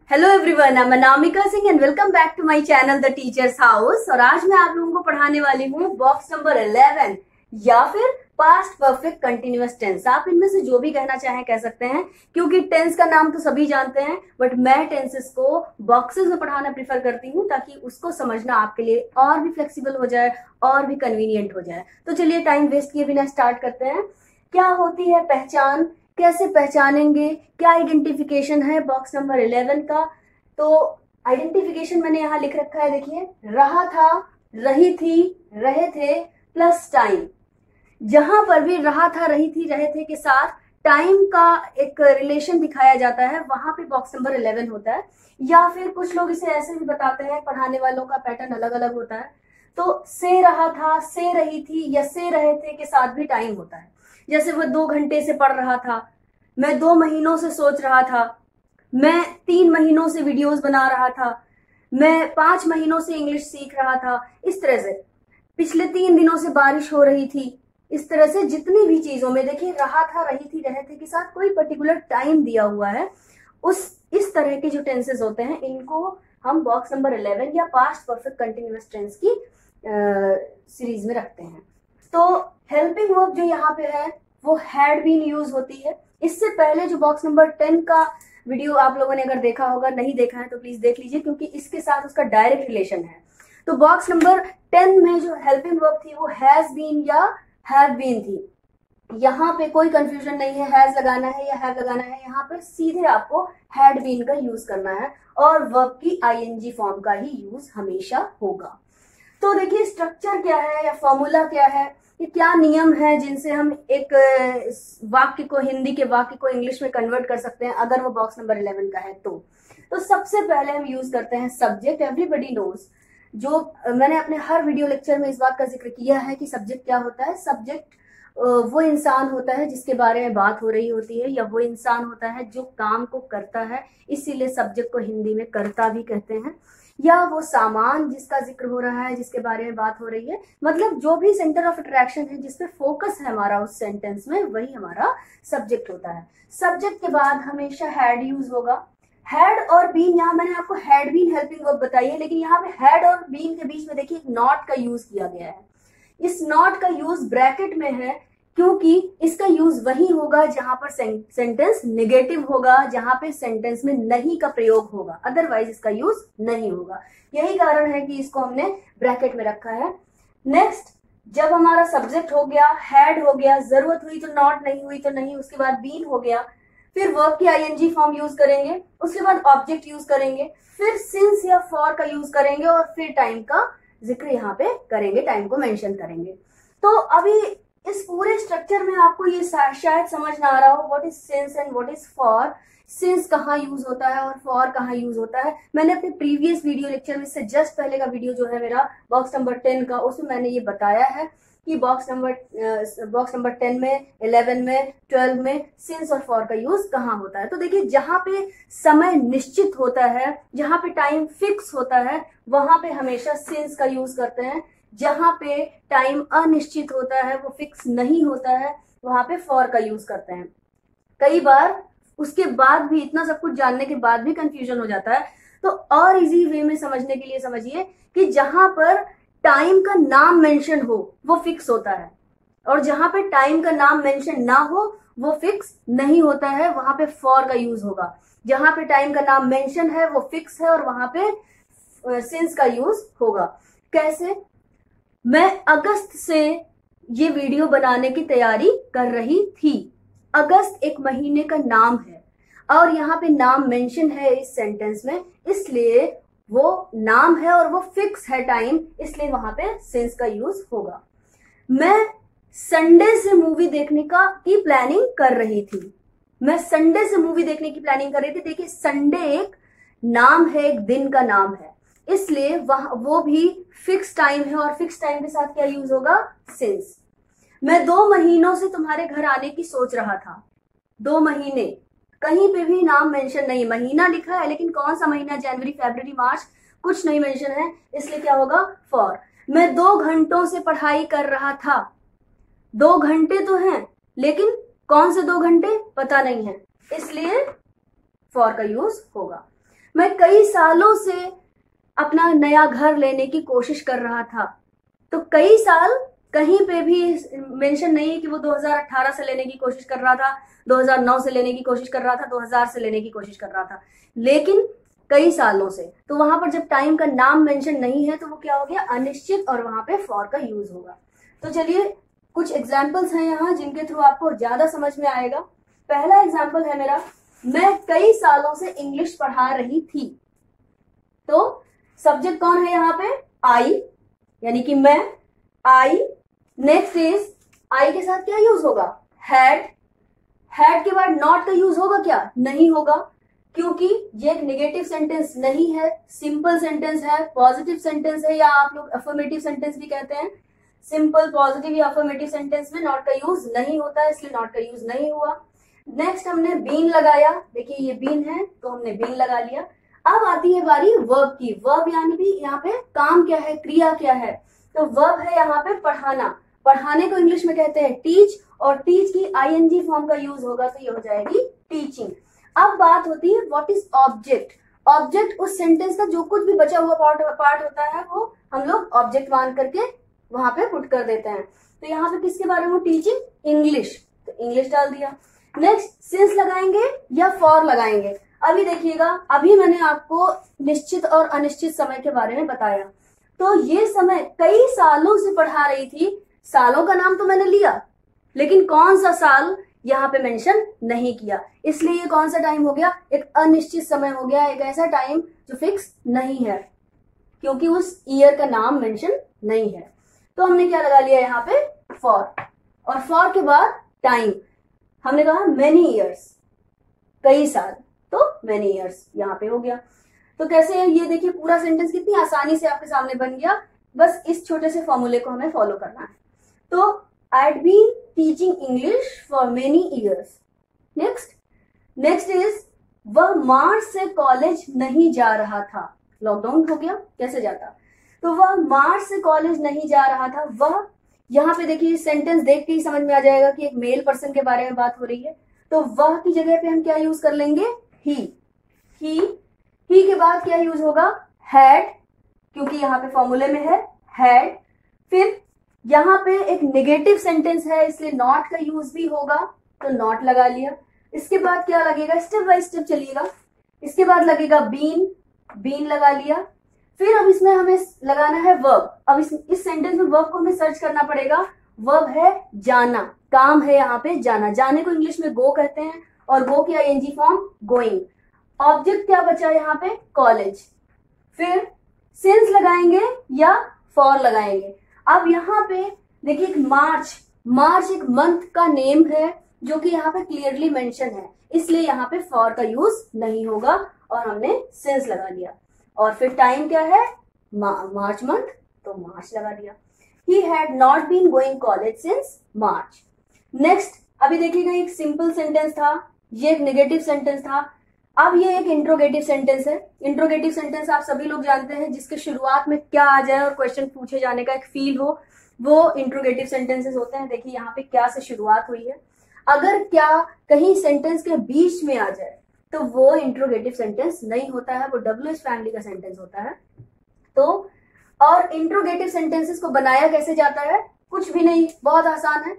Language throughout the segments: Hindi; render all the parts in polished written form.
Hello everyone, I am Anamika Singh and welcome back to my channel the teachers house. और आज मैं आप लोगों को पढ़ाने वाली हूँ बॉक्स नंबर 11 या फिर पास्ट परफेक्ट कंटिन्यूअस टेंस। आप इनमें से जो भी कहना चाहें कह सकते हैं, क्योंकि टेंस का नाम तो सभी जानते हैं, बट मैं टेंसेस को बॉक्सेस में पढ़ाना प्रीफर करती हूँ ताकि उसको समझना आपके लिए और भी फ्लेक्सिबल हो जाए और भी कन्वीनियंट हो जाए। तो चलिए टाइम वेस्ट किए बिना स्टार्ट करते हैं। क्या होती है पहचान, कैसे पहचानेंगे, क्या आइडेंटिफिकेशन है बॉक्स नंबर 11 का। तो आइडेंटिफिकेशन मैंने यहाँ लिख रखा है, देखिए, रहा था, रही थी, रहे थे प्लस टाइम। जहां पर भी रहा था, रही थी, रहे थे के साथ टाइम का एक रिलेशन दिखाया जाता है, वहां पे बॉक्स नंबर 11 होता है। या फिर कुछ लोग इसे ऐसे भी बताते हैं, पढ़ाने वालों का पैटर्न अलग अलग होता है। तो से रहा था, से रही थी या से रहे थे के साथ भी टाइम होता है। जैसे वो 2 घंटे से पढ़ रहा था, मैं 2 महीनों से सोच रहा था, मैं 3 महीनों से वीडियोस बना रहा था, मैं 5 महीनों से इंग्लिश सीख रहा था। इस तरह से पिछले 3 दिनों से बारिश हो रही थी। इस तरह से जितनी भी चीजों में देखिए रहा था, रही थी, रहे थे के साथ कोई पर्टिकुलर टाइम दिया हुआ है। इस तरह के जो टेंसेस होते हैं इनको हम बॉक्स नंबर 11 या पास्ट परफेक्ट कंटिन्यूअस टेंस की सीरीज में रखते हैं। तो हेल्पिंग वर्ब जो यहाँ पे है वो हैड बीन यूज होती है। इससे पहले जो बॉक्स नंबर 10 का वीडियो आप लोगों ने अगर देखा होगा, नहीं देखा है तो प्लीज देख लीजिए, क्योंकि इसके साथ उसका डायरेक्ट रिलेशन है। तो बॉक्स नंबर 10 में जो हेल्पिंग वर्ब थी वो हैज बीन या हैव बीन थी। यहाँ पे कोई कंफ्यूजन नहीं है, हैज लगाना है या हैव लगाना है। यहाँ पे सीधे आपको हैड बीन का यूज करना है और वर्ब की आईएनजी फॉर्म का ही यूज हमेशा होगा। तो देखिए स्ट्रक्चर क्या है या फॉर्मूला क्या है, ये क्या नियम है जिनसे हम एक वाक्य को, हिंदी के वाक्य को इंग्लिश में कन्वर्ट कर सकते हैं अगर वो बॉक्स नंबर 11 का है। तो सबसे पहले हम यूज करते हैं सब्जेक्ट। एवरीबडी नोज, जो मैंने अपने हर वीडियो लेक्चर में इस बात का जिक्र किया है कि सब्जेक्ट क्या होता है। सब्जेक्ट वो इंसान होता है जिसके बारे में बात हो रही होती है, या वो इंसान होता है जो काम को करता है, इसीलिए सब्जेक्ट को हिंदी में कर्ता भी कहते हैं। या वो सामान जिसका जिक्र हो रहा है, जिसके बारे में बात हो रही है, मतलब जो भी सेंटर ऑफ अट्रैक्शन है, जिसपे फोकस है हमारा उस सेंटेंस में, वही हमारा सब्जेक्ट होता है। सब्जेक्ट के बाद हमेशा हैड यूज होगा। हैड और बीन, यहाँ मैंने आपको हैड बीन हेल्पिंग वर्ब बताई है, लेकिन यहाँ पे हैड और बीन के बीच में देखिए एक नॉट का यूज किया गया है। इस नॉट का यूज ब्रैकेट में है, क्योंकि इसका यूज वही होगा जहां पर सेंटेंस नेगेटिव होगा, जहां पे सेंटेंस में नहीं का प्रयोग होगा, अदरवाइज इसका यूज नहीं होगा। यही कारण है कि इसको हमने ब्रैकेट में रखा है। नेक्स्ट, जब हमारा सब्जेक्ट हो गया, हैड हो गया, जरूरत हुई तो नॉट, नहीं हुई तो नहीं, उसके बाद बीन हो गया, फिर वर्ब की आईएनजी फॉर्म यूज करेंगे, उसके बाद ऑब्जेक्ट यूज करेंगे, फिर सिंस या फॉर का यूज करेंगे और फिर टाइम का जिक्र यहाँ पे करेंगे, टाइम को मेंशन करेंगे। तो अभी इस पूरे स्ट्रक्चर में आपको ये शायद समझ ना आ रहा हो, what is since and what is for. Since कहाँ यूज होता है और फॉर कहाँ यूज होता है, मैंने अपने प्रीवियस वीडियो लेक्चर में, इससे जस्ट पहले का वीडियो जो है मेरा बॉक्स नंबर 10 का, उसमें मैंने ये बताया है कि बॉक्स नंबर 10 में, 11 में, 12 में सिंस और फॉर का यूज कहाँ होता है। तो देखिए जहां पे समय निश्चित होता है, जहां पे टाइम फिक्स होता है, वहां पे हमेशा सिंस का यूज करते हैं। जहां पे टाइम अनिश्चित होता है, वो फिक्स नहीं होता है, वहां पे फॉर का यूज करते हैं। कई बार उसके बाद भी, इतना सब कुछ जानने के बाद भी कंफ्यूजन हो जाता है, तो और इजी वे में समझने के लिए समझिए कि जहां पर टाइम का नाम मेंशन हो वो फिक्स होता है, और जहां पे टाइम का नाम मेंशन ना हो वो फिक्स नहीं होता है, वहां पे फॉर का यूज होगा। जहां पे टाइम का नाम मेंशन है वो फिक्स है और वहां पे सिंस का यूज होगा। कैसे? मैं अगस्त से ये वीडियो बनाने की तैयारी कर रही थी। अगस्त एक महीने का नाम है और यहाँ पे नाम मेंशन है इस सेंटेंस में, इसलिए वो नाम है और वो फिक्स है टाइम, इसलिए वहां पे सिंस का यूज होगा। मैं संडे से मूवी देखने की प्लानिंग कर रही थी। मैं संडे से मूवी देखने की प्लानिंग कर रही थी। देखिए संडे एक नाम है, एक दिन का नाम है, इसलिए वो भी फिक्स टाइम है और फिक्स टाइम के साथ क्या यूज होगा? सिंस। मैं 2 महीनों से तुम्हारे घर आने की सोच रहा था। 2 महीने, कहीं पे भी नाम मेंशन नहीं, महीना लिखा है लेकिन कौन सा महीना, जनवरी, फरवरी, मार्च, कुछ नहीं मेंशन है, इसलिए क्या होगा? फॉर। मैं 2 घंटों से पढ़ाई कर रहा था। 2 घंटे तो हैं लेकिन कौन से 2 घंटे पता नहीं है, इसलिए फॉर का यूज होगा। मैं कई सालों से अपना नया घर लेने की कोशिश कर रहा था। तो कई साल कहीं पे भी मेंशन नहीं है कि वो 2018 से लेने की कोशिश कर रहा था, 2009 से लेने की कोशिश कर रहा था, 2000 से लेने की कोशिश कर रहा था, लेकिन कई सालों से। तो वहां पर जब टाइम का नाम मेंशन नहीं है तो वो क्या हो गया, अनिश्चित, और वहां पे फॉर का यूज होगा। तो चलिए कुछ एग्जाम्पल्स हैं यहाँ जिनके थ्रू आपको ज्यादा समझ में आएगा। पहला एग्जाम्पल है मेरा, मैं कई सालों से इंग्लिश पढ़ा रही थी। तो सब्जेक्ट कौन है यहाँ पे, आई, यानी कि मैं, आई। नेक्स्ट इज, आई के साथ क्या यूज होगा, हैड। हैड के बाद नॉट का यूज होगा क्या, नहीं होगा, क्योंकि ये एक नेगेटिव सेंटेंस नहीं है, सिंपल सेंटेंस है, पॉजिटिव सेंटेंस है, या आप लोग अफर्मेटिव सेंटेंस भी कहते हैं। सिंपल, पॉजिटिव या अफर्मेटिव सेंटेंस में नॉट का यूज नहीं होता है, इसलिए नॉट का यूज नहीं हुआ। नेक्स्ट हमने बीन लगाया, देखिए ये बीन है तो हमने बीन लगा लिया। अब आती है बारी वर्ब की। वर्ब यानी भी यहाँ पे काम क्या है, क्रिया क्या है। तो वर्ब है यहाँ पे पढ़ाना। पढ़ाने को इंग्लिश में कहते हैं टीच, और टीच की आईएनजी फॉर्म का यूज होगा तो ये हो जाएगी टीचिंग। अब बात होती है व्हाट इज ऑब्जेक्ट। ऑब्जेक्ट उस सेंटेंस का जो कुछ भी बचा हुआ पार्ट होता है वो हम लोग ऑब्जेक्ट मान करके वहां पे पुट कर देते हैं। तो यहाँ पे किसके बारे में, टीचिंग इंग्लिश, तो इंग्लिश डाल दिया। नेक्स्ट, सिंस लगाएंगे या फॉर लगाएंगे। अभी देखिएगा, अभी मैंने आपको निश्चित और अनिश्चित समय के बारे में बताया। तो ये समय कई सालों से पढ़ा रही थी, सालों का नाम तो मैंने लिया, लेकिन कौन सा साल यहाँ पे मेंशन नहीं किया, इसलिए ये कौन सा टाइम हो गया, एक अनिश्चित समय हो गया, एक ऐसा टाइम जो फिक्स नहीं है, क्योंकि उस ईयर का नाम मेंशन नहीं है। तो हमने क्या लगा लिया यहाँ पे, फॉर, और फॉर के बाद टाइम। हमने कहा मेनी ईयर्स, कई साल, तो मेनी ईयर्स यहाँ पे हो गया। तो कैसे है ये देखिए, पूरा सेंटेंस कितनी आसानी से आपके सामने बन गया, बस इस छोटे से फॉर्मूले को हमें फॉलो करना है। तो I'd been teaching English for many years. Next is, वह मार्च से कॉलेज नहीं जा रहा था। लॉकडाउन हो गया, कैसे जाता। तो वह मार्च से कॉलेज नहीं जा रहा था। वह, यहाँ पे देखिए सेंटेंस देख के ही समझ में आ जाएगा कि एक मेल पर्सन के बारे में बात हो रही है। तो वह की जगह पे हम क्या यूज कर लेंगे, ही के बाद क्या यूज होगा, हैड, क्योंकि यहाँ पे फॉर्मूले में है हैड। फिर यहाँ पे एक नेगेटिव सेंटेंस है इसलिए नॉट का यूज भी होगा, तो नॉट लगा लिया। इसके बाद क्या लगेगा, स्टेप बाय स्टेप चलिएगा। इसके बाद लगेगा बीन लगा लिया। फिर अब इसमें हमें लगाना है वर्ब। अब इस सेंटेंस में वर्ब को हमें सर्च करना पड़ेगा। वर्ब है जाना, काम है यहाँ पे जाना। जाने को इंग्लिश में गो कहते हैं, और गो की आईएनजी फॉर्म गोइंग। ऑब्जेक्ट क्या बचा यहाँ पे, कॉलेज। फिर सिंस लगाएंगे या फॉर लगाएंगे। अब यहाँ पे देखिए एक मार्च एक मंथ का नेम है जो कि यहाँ पे क्लियरली मेंशन है, इसलिए यहाँ पे फॉर का यूज नहीं होगा, और हमने सिंस लगा लिया। और फिर टाइम क्या है, मार्च मंथ, तो मार्च लगा दिया। He had not been going college since March. Next, अभी देखिएगा एक सिंपल सेंटेंस था, ये एक नेगेटिव सेंटेंस था। अब ये एक इंट्रोगेटिव सेंटेंस है। इंट्रोगेटिव सेंटेंस आप सभी लोग जानते हैं, जिसके शुरुआत में क्या आ जाए और क्वेश्चन पूछे जाने का एक फील हो, वो इंट्रोगेटिव सेंटेंसेस होते हैं। देखिए यहाँ पे क्या से शुरुआत हुई है। अगर क्या कहीं सेंटेंस के बीच में आ जाए तो वो इंट्रोगेटिव सेंटेंस नहीं होता है, वो WH फैमिली का सेंटेंस होता है। तो और इंट्रोगेटिव सेंटेंसेस को बनाया कैसे जाता है, कुछ भी नहीं, बहुत आसान है।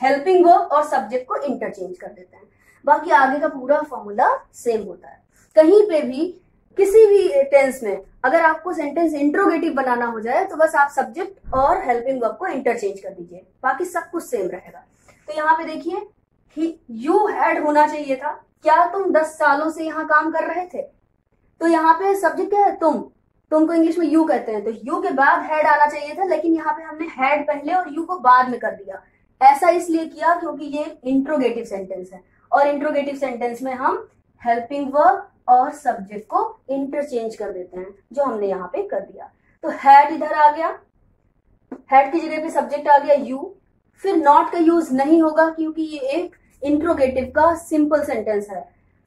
हेल्पिंग वर्ब और सब्जेक्ट को इंटरचेंज कर देते हैं, बाकी आगे का पूरा फॉर्मूला सेम होता है। कहीं पे भी किसी भी टेंस में अगर आपको सेंटेंस इंट्रोगेटिव बनाना हो जाए तो बस आप सब्जेक्ट और हेल्पिंग वर्ब को इंटरचेंज कर दीजिए, बाकी सब कुछ सेम रहेगा। तो यहाँ पे देखिए यू हैड होना चाहिए था, क्या तुम 10 सालों से यहाँ काम कर रहे थे। तो यहाँ पे सब्जेक्ट क्या है, तुम को इंग्लिश में यू कहते हैं, तो यू के बाद हैड आना चाहिए था, लेकिन यहाँ पे हमने हैड पहले और यू को बाद में कर दिया। ऐसा इसलिए किया क्योंकि ये इंट्रोगेटिव सेंटेंस है, और इंट्रोगेटिव सेंटेंस में हम हेल्पिंग वर्ब और सब्जेक्ट को इंटरचेंज कर देते हैं, जो हमने यहाँ पे कर दिया। तो हैड इधर आ गया, हैड की जगह पे सब्जेक्ट आ गया यू। फिर नॉट का यूज नहीं होगा क्योंकि ये एक इंट्रोगेटिव का सिंपल सेंटेंस है।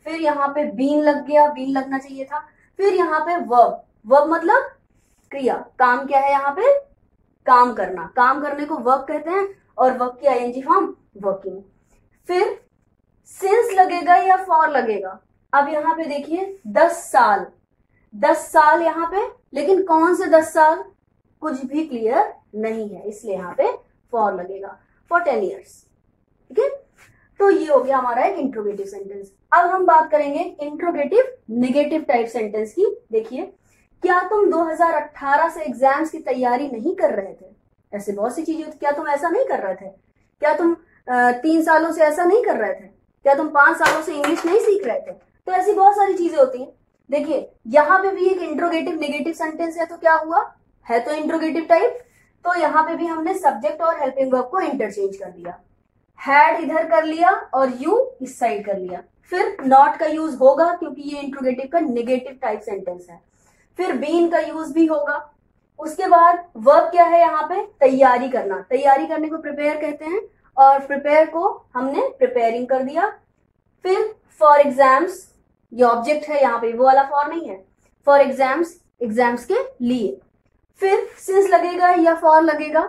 फिर यहाँ पे बीन लग गया, बीन लगना चाहिए था। फिर यहाँ पे वर्ब मतलब क्रिया, काम क्या है यहाँ पे, काम करना, काम करने को वर्ब कहते हैं, और वर्ब की आईएनजी फॉर्म वर्किंग। फिर सिंस लगेगा या फॉर लगेगा, अब यहाँ पे देखिए 10 साल, 10 साल यहाँ पे, लेकिन कौन से 10 साल कुछ भी क्लियर नहीं है, इसलिए यहाँ पे फॉर लगेगा, फॉर 10 ईयर्स। ठीक है, तो ये हो गया हमारा एक इंट्रोगेटिव सेंटेंस। अब हम बात करेंगे इंट्रोगेटिव नेगेटिव टाइप सेंटेंस की। देखिए, क्या तुम 2018 से एग्जाम्स की तैयारी नहीं कर रहे थे? ऐसे बहुत सी चीजें, क्या तुम ऐसा नहीं कर रहे थे? क्या तुम 3 सालों से ऐसा नहीं कर रहे थे? क्या तुम 5 सालों से इंग्लिश नहीं सीख रहे थे? तो ऐसी बहुत सारी चीजें होती हैं। देखिए, यहाँ पे भी एक इंट्रोगेटिव नेगेटिव सेंटेंस है, तो क्या हुआ, है तो इंट्रोगेटिव टाइप, तो यहाँ पे भी हमने सब्जेक्ट और हेल्पिंग वर्ब को इंटरचेंज कर दिया। हैड इधर कर लिया और यू इस साइड कर लिया। फिर नॉट का यूज होगा क्योंकि ये इंट्रोगेटिव का नेगेटिव टाइप सेंटेंस है। फिर बीन का यूज भी होगा। उसके बाद वर्ब क्या है यहाँ पे, तैयारी करना। तैयारी करने को प्रिपेयर कहते हैं और प्रिपेयर को हमने प्रिपेयरिंग कर दिया। फिर फॉर एग्जाम्स, ये ऑब्जेक्ट है यहाँ पे, वो वाला फॉर नहीं है, फॉर एग्जाम्स, एग्जाम्स के लिए। फिर सिंस लगेगा या फॉर लगेगा,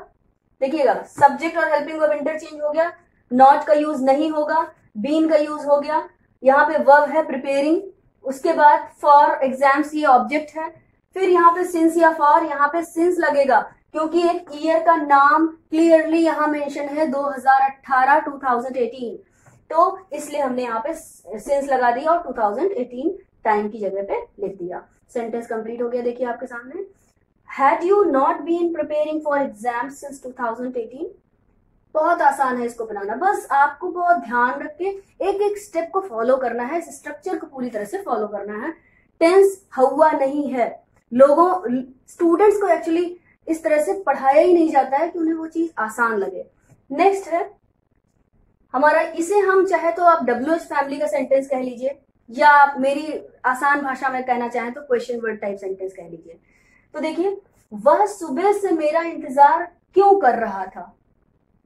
देखिएगा सब्जेक्ट और हेल्पिंग वर्ब इंटरचेंज हो गया, नॉट का यूज नहीं होगा, बीन का यूज हो गया, यहाँ पे वर्ब है प्रिपेयरिंग, उसके बाद फॉर एग्जाम्स ये ऑब्जेक्ट है। फिर यहाँ पे सिंस या फॉर, यहाँ पे सिंस लगेगा क्योंकि एक ईयर का नाम क्लियरली यहाँ मेंशन है 2018 2018, तो इसलिए हमने यहाँ पे सिंस लगा दिया और 2018 टाइम की जगह पे लिख दिया। सेंटेंस कंप्लीट हो गया, देखिए आपके सामने। Had you not been preparing for exams since 2018? बहुत आसान है इसको बनाना, बस आपको बहुत ध्यान रख के एक एक स्टेप को फॉलो करना है, इस स्ट्रक्चर को पूरी तरह से फॉलो करना है। टेंस हुआ नहीं है, लोगों स्टूडेंट्स को एक्चुअली इस तरह से पढ़ाया ही नहीं जाता है कि उन्हें वो चीज आसान लगे। नेक्स्ट है हमारा, इसे हम चाहे तो आप WH फैमिली का सेंटेंस कह लीजिए, या आप मेरी आसान भाषा में कहना चाहें तो क्वेश्चन वर्ड टाइप सेंटेंस कह लीजिए। तो देखिए, वह सुबह से मेरा इंतजार क्यों कर रहा था।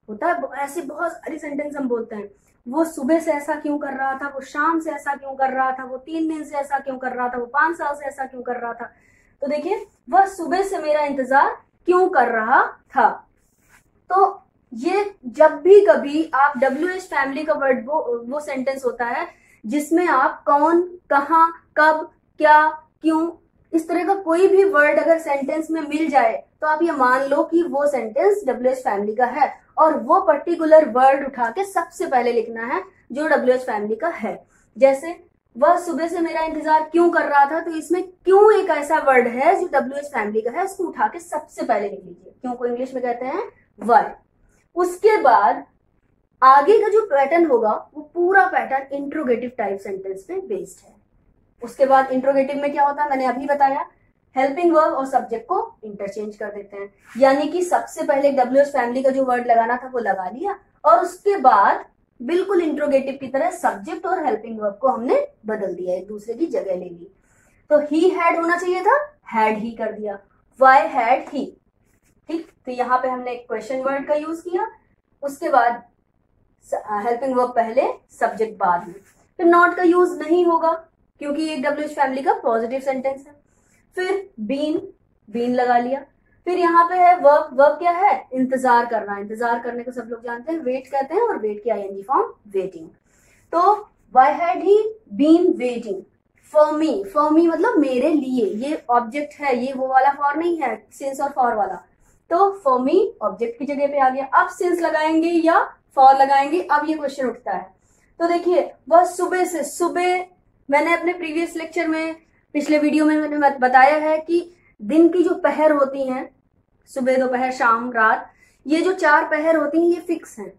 होता है ऐसे बहुत सारी सेंटेंस हम बोलते हैं, वो सुबह से ऐसा क्यों कर रहा था, वो शाम से ऐसा क्यों कर रहा था, वो 3 दिन से ऐसा क्यों कर रहा था, वो 5 साल से ऐसा क्यों कर रहा था। तो देखिए, वह सुबह से मेरा इंतजार क्यों कर रहा था। तो ये जब भी कभी आप WH फैमिली का वर्ड, वो सेंटेंस होता है जिसमें आप कौन, कहाँ, कब, क्या, क्यों, इस तरह का कोई भी वर्ड अगर सेंटेंस में मिल जाए तो आप ये मान लो कि वो सेंटेंस WH फैमिली का है, और वो पर्टिकुलर वर्ड उठा के सबसे पहले लिखना है जो WH फैमिली का है। जैसे वह सुबह से मेरा इंतजार क्यों कर रहा था, तो इसमें क्यों एक ऐसा वर्ड है जो WH फैमिली का है, इसको उठा के सबसे पहले लिख लीजिए। क्यों को इंग्लिश में कहते हैं वाई। उसके बाद आगे का जो पैटर्न होगा वो पूरा पैटर्न इंट्रोगेटिव टाइप सेंटेंस पे बेस्ड है। उसके बाद इंट्रोगेटिव में क्या होता है, मैंने अभी बताया, हेल्पिंग वर्ब और सब्जेक्ट को इंटरचेंज कर देते हैं। यानी कि सबसे पहले WH फैमिली का जो वर्ड लगाना था वो लगा लिया, और उसके बाद बिल्कुल इंट्रोगेटिव की तरह सब्जेक्ट और हेल्पिंग वर्ब को हमने बदल दिया, एक दूसरे की जगह ले ली। तो ही हैड होना चाहिए था, हैड ही कर दिया, वाई हैड ही। ठीक, तो यहाँ पे हमने एक क्वेश्चन वर्ड का यूज किया, उसके बाद हेल्पिंग वर्ब पहले, सब्जेक्ट बाद में। फिर नॉट का यूज नहीं होगा क्योंकि ये WH फैमिली का पॉजिटिव सेंटेंस है। फिर बीन लगा लिया। फिर यहाँ पे है वर्ब क्या है, इंतजार करना। इंतजार करने को सब लोग जानते हैं, वेट कहते हैं, और वेट की ING फॉर्म वेटिंग। तो why had he been waiting for me. For me मतलब मेरे लिए, ये ऑब्जेक्ट है, ये वो वाला फॉर नहीं है सिंस और फॉर वाला। तो फॉर मी ऑब्जेक्ट की जगह पे आ गया। अब सिंस लगाएंगे या फॉर लगाएंगे, अब ये क्वेश्चन उठता है। तो देखिए, वह सुबह से, सुबह मैंने अपने प्रीवियस लेक्चर में, पिछले वीडियो में मैंने बताया है कि दिन की जो पहर होती हैं, सुबह, दोपहर, शाम, रात, ये जो 4 पहर होती हैं ये फिक्स हैं,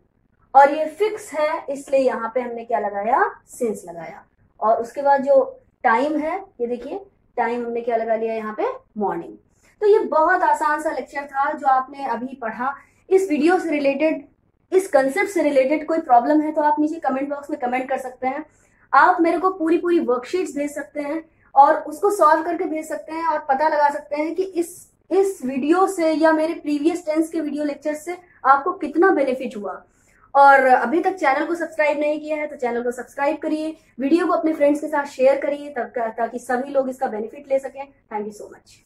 और ये फिक्स है इसलिए यहाँ पे हमने क्या लगाया, सिंस लगाया। और उसके बाद जो टाइम है, ये देखिए टाइम हमने क्या लगा लिया यहाँ पे, मॉर्निंग। तो ये बहुत आसान सा लेक्चर था जो आपने अभी पढ़ा। इस वीडियो से रिलेटेड, इस कंसेप्ट से रिलेटेड कोई प्रॉब्लम है तो आप नीचे कमेंट बॉक्स में कमेंट कर सकते हैं। आप मेरे को पूरी वर्कशीट्स भेज सकते हैं और उसको सॉल्व करके भेज सकते हैं, और पता लगा सकते हैं कि इस वीडियो से या मेरे प्रीवियस टेंस के वीडियो लेक्चर से आपको कितना बेनिफिट हुआ। और अभी तक चैनल को सब्सक्राइब नहीं किया है तो चैनल को सब्सक्राइब करिए, वीडियो को अपने फ्रेंड्स के साथ शेयर करिए ताकि सभी लोग इसका बेनिफिट ले सकें। Thank you so much.